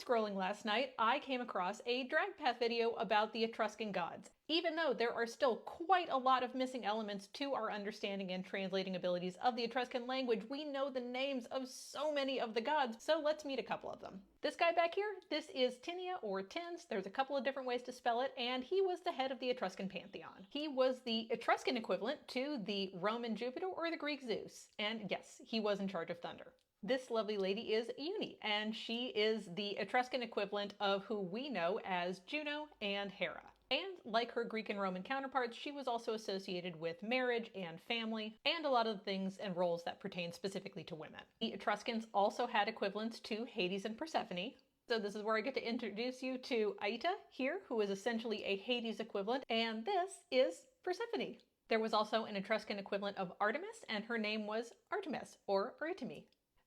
was scrolling last night, I came across a drag path video about the Etruscan gods. Even though there are still quite a lot of missing elements to our understanding and translating abilities of the Etruscan language, we know the names of so many of the gods, so let's meet a couple of them. This guy back here, this is Tinia or Tins. There's a couple of different ways to spell it, and he was the head of the Etruscan pantheon. He was the Etruscan equivalent to the Roman Jupiter or the Greek Zeus, and yes, he was in charge of thunder. This lovely lady is Uni, and she is the Etruscan equivalent of who we know as Juno and Hera. And like her Greek and Roman counterparts, she was also associated with marriage and family, and a lot of the things and roles that pertain specifically to women. The Etruscans also had equivalents to Hades and Persephone. So this is where I get to introduce you to Aita here, who is essentially a Hades equivalent, and this is Persephone. There was also an Etruscan equivalent of Artemis, and her name was Artemis, or Artemi.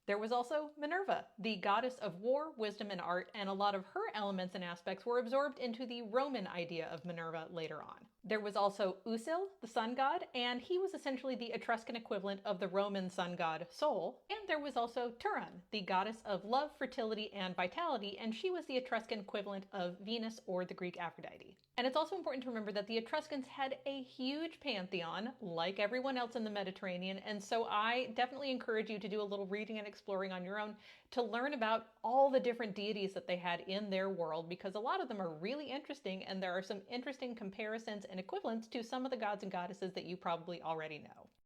There was also Minerva, the goddess of war, wisdom, and art, and a lot of her elements and aspects were absorbed into the Roman idea of Minerva later on. There was also Usil, the sun god, and he was essentially the Etruscan equivalent of the Roman sun god Sol. And there was also Turan, the goddess of love, fertility, and vitality, and she was the Etruscan equivalent of Venus or the Greek Aphrodite. And it's also important to remember that the Etruscans had a huge pantheon, like everyone else in the Mediterranean, and so I definitely encourage you to do a little reading and exploring on your own to learn about all the different deities that they had in their world, because a lot of them are really interesting, and there are some interesting comparisons and equivalents to some of the gods and goddesses that you probably already know.